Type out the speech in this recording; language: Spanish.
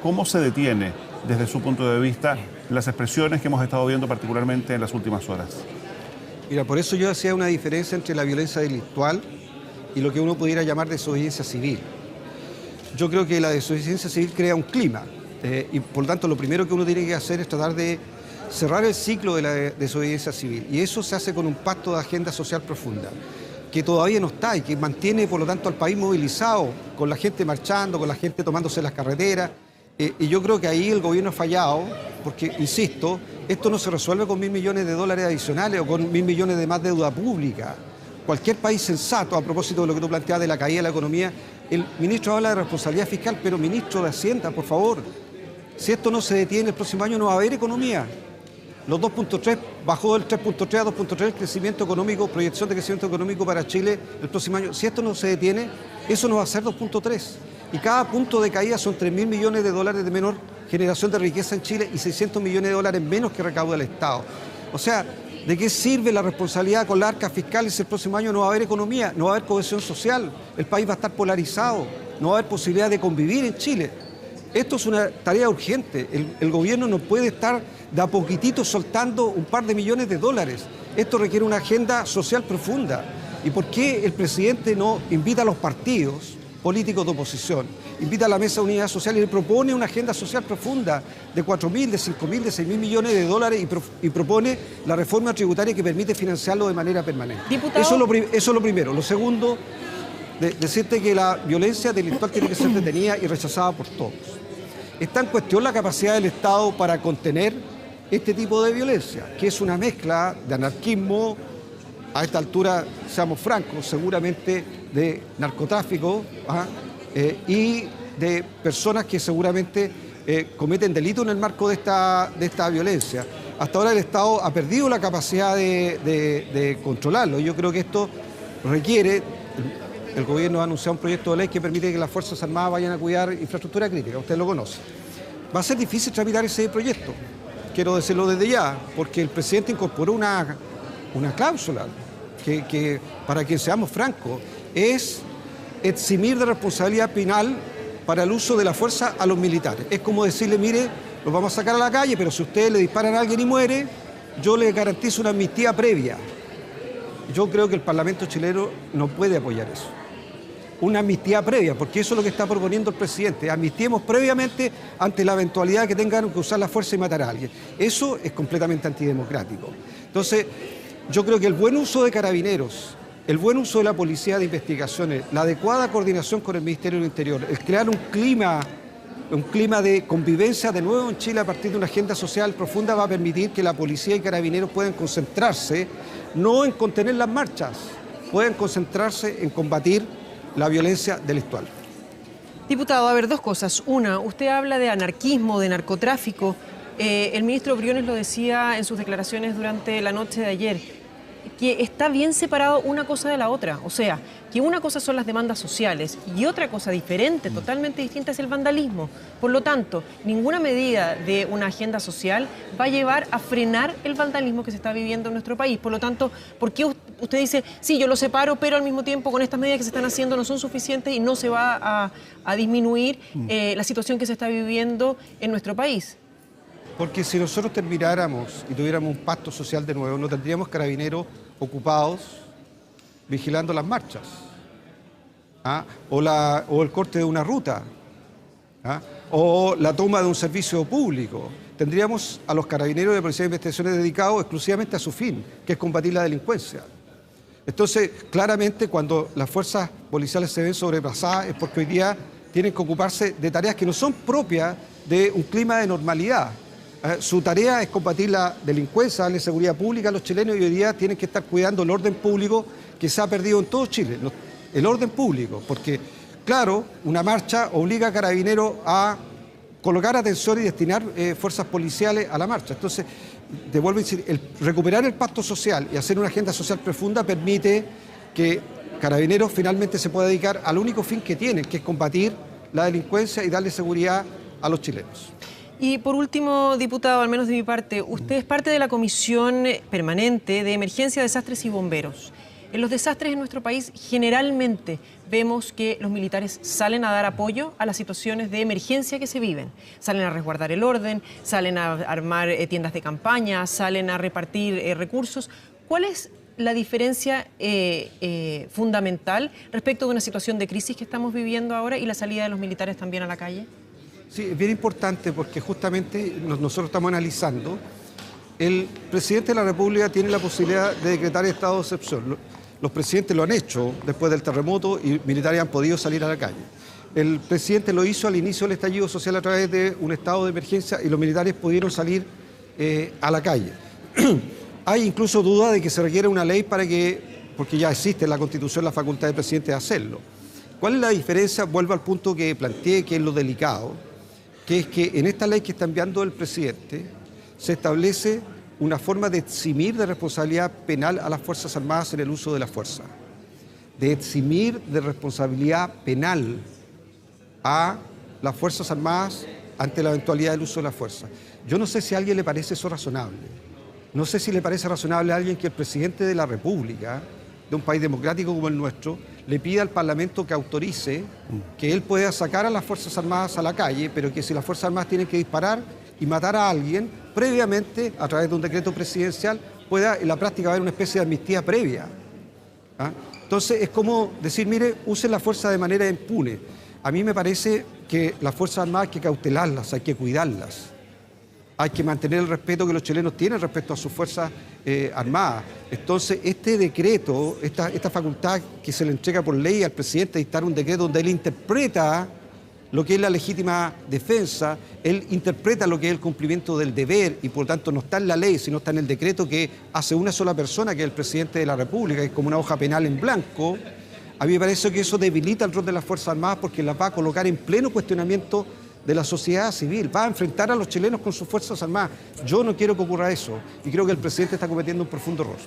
¿Cómo se detiene, desde su punto de vista, las expresiones que hemos estado viendo particularmente en las últimas horas? Mira, por eso yo hacía una diferencia entre la violencia delictual y lo que uno pudiera llamar desobediencia civil. Yo creo que la desobediencia civil crea un clima y por lo tanto lo primero que uno tiene que hacer es tratar de cerrar el ciclo de la desobediencia civil, y eso se hace con un pacto de agenda social profunda que todavía no está y que mantiene por lo tanto al país movilizado, con la gente marchando, con la gente tomándose las carreteras, y yo creo que ahí el gobierno ha fallado porque, insisto, esto no se resuelve con $1.000 millones adicionales o con $1.000 millones de más deuda pública. Cualquier país sensato, a propósito de lo que tú planteabas de la caída de la economía, el ministro habla de responsabilidad fiscal, pero ministro de Hacienda, por favor, si esto no se detiene el próximo año no va a haber economía. Los 2.3, bajó del 3.3 a 2.3 el crecimiento económico, proyección de crecimiento económico para Chile el próximo año. Si esto no se detiene, eso no va a ser 2.3. Y cada punto de caída son $3.000 millones de menor generación de riqueza en Chile y $600 millones menos que recauda el Estado. O sea, ¿de qué sirve la responsabilidad con las arcas fiscales si el próximo año no va a haber economía, no va a haber cohesión social, el país va a estar polarizado, no va a haber posibilidad de convivir en Chile? Esto es una tarea urgente. El gobierno no puede estar de a poquitito soltando un par de millones de dólares. Esto requiere una agenda social profunda. ¿Y por qué el presidente no invita a los partidos políticos de oposición, invita a la Mesa de Unidad Social y le propone una agenda social profunda de 4.000, de 5.000, de 6.000 millones de dólares y propone la reforma tributaria que permite financiarlo de manera permanente? Diputado... Eso es lo primero. Lo segundo, decirte que la violencia delictual tiene que ser detenida y rechazada por todos. Está en cuestión la capacidad del Estado para contener este tipo de violencia, que es una mezcla de anarquismo, a esta altura, seamos francos, seguramente de narcotráfico y de personas que seguramente cometen delito en el marco de esta violencia. Hasta ahora el Estado ha perdido la capacidad de controlarlo. Yo creo que esto requiere... El gobierno ha anunciado un proyecto de ley que permite que las Fuerzas Armadas vayan a cuidar infraestructura crítica, usted lo conoce. Va a ser difícil tramitar ese proyecto, quiero decirlo desde ya, porque el presidente incorporó una cláusula que, para que seamos francos, es eximir de responsabilidad penal para el uso de la fuerza a los militares. Es como decirle, mire, los vamos a sacar a la calle, pero si ustedes le disparan a alguien y muere, yo le garantizo una amnistía previa. Yo creo que el Parlamento chileno no puede apoyar eso. Una amnistía previa, porque eso es lo que está proponiendo el presidente. Amnistiemos previamente ante la eventualidad que tengan que usar la fuerza y matar a alguien. Eso es completamente antidemocrático. Entonces, yo creo que el buen uso de carabineros, el buen uso de la policía de investigaciones, la adecuada coordinación con el Ministerio del Interior, el crear un clima de convivencia de nuevo en Chile a partir de una agenda social profunda va a permitir que la policía y carabineros puedan concentrarse no en contener las marchas, pueden concentrarse en combatir la violencia delictual. Diputado, a ver, dos cosas. Una, usted habla de anarquismo, de narcotráfico. El ministro Briones lo decía en sus declaraciones durante la noche de ayer, que está bien separado una cosa de la otra. O sea, que una cosa son las demandas sociales y otra cosa diferente, totalmente distinta, es el vandalismo. Por lo tanto, ninguna medida de una agenda social va a llevar a frenar el vandalismo que se está viviendo en nuestro país. Por lo tanto, ¿por qué usted dice, sí, yo lo separo, pero al mismo tiempo con estas medidas que se están haciendo no son suficientes y no se va a disminuir la situación que se está viviendo en nuestro país? Porque si nosotros termináramos y tuviéramos un pacto social de nuevo, no tendríamos carabineros ocupados vigilando las marchas, o el corte de una ruta, o la toma de un servicio público. Tendríamos a los carabineros de Policía de Investigaciones dedicados exclusivamente a su fin, que es combatir la delincuencia. Entonces, claramente, cuando las fuerzas policiales se ven sobrepasadas es porque hoy día tienen que ocuparse de tareas que no son propias de un clima de normalidad. Su tarea es combatir la delincuencia, darle seguridad pública a los chilenos y hoy día tienen que estar cuidando el orden público que se ha perdido en todo Chile, el orden público, porque, claro, una marcha obliga a carabineros a colocar atención y destinar fuerzas policiales a la marcha. Entonces, te vuelvo a decir, recuperar el pacto social y hacer una agenda social profunda permite que Carabineros finalmente se pueda dedicar al único fin que tienen, que es combatir la delincuencia y darle seguridad a los chilenos. Y por último, diputado, al menos de mi parte, usted es parte de la Comisión Permanente de Emergencia, Desastres y Bomberos. En los desastres en nuestro país generalmente vemos que los militares salen a dar apoyo a las situaciones de emergencia que se viven. Salen a resguardar el orden, salen a armar tiendas de campaña, salen a repartir recursos. ¿Cuál es la diferencia fundamental respecto de una situación de crisis que estamos viviendo ahora y la salida de los militares también a la calle? Sí, es bien importante porque justamente nosotros estamos analizando. El presidente de la República tiene la posibilidad de decretar estado de excepción. Los presidentes lo han hecho después del terremoto y militares han podido salir a la calle. El presidente lo hizo al inicio del estallido social a través de un estado de emergencia y los militares pudieron salir a la calle. Hay incluso duda de que se requiere una ley porque ya existe en la Constitución la facultad del presidente de hacerlo. ¿Cuál es la diferencia? Vuelvo al punto que planteé, que es lo delicado, que es que en esta ley que está enviando el presidente se establece una forma de eximir de responsabilidad penal a las Fuerzas Armadas en el uso de la fuerza. De eximir de responsabilidad penal a las Fuerzas Armadas ante la eventualidad del uso de la fuerza. Yo no sé si a alguien le parece eso razonable. No sé si le parece razonable a alguien que el presidente de la República, de un país democrático como el nuestro, le pida al Parlamento que autorice que él pueda sacar a las Fuerzas Armadas a la calle, pero que si las Fuerzas Armadas tienen que disparar y matar a alguien, previamente, a través de un decreto presidencial, pueda en la práctica haber una especie de amnistía previa. ¿Ah? Entonces es como decir, mire, usen la fuerza de manera impune. A mí me parece que las Fuerzas Armadas hay que cautelarlas, hay que cuidarlas. Hay que mantener el respeto que los chilenos tienen respecto a sus Fuerzas Armadas. Entonces, este decreto, esta facultad que se le entrega por ley al presidente de dictar un decreto donde él interpreta lo que es la legítima defensa, él interpreta lo que es el cumplimiento del deber y por lo tanto no está en la ley, sino está en el decreto que hace una sola persona, que es el presidente de la República, que es como una hoja penal en blanco. A mí me parece que eso debilita el rol de las Fuerzas Armadas porque las va a colocar en pleno cuestionamiento de la sociedad civil, va a enfrentar a los chilenos con sus Fuerzas Armadas. Yo no quiero que ocurra eso y creo que el presidente está cometiendo un profundo error.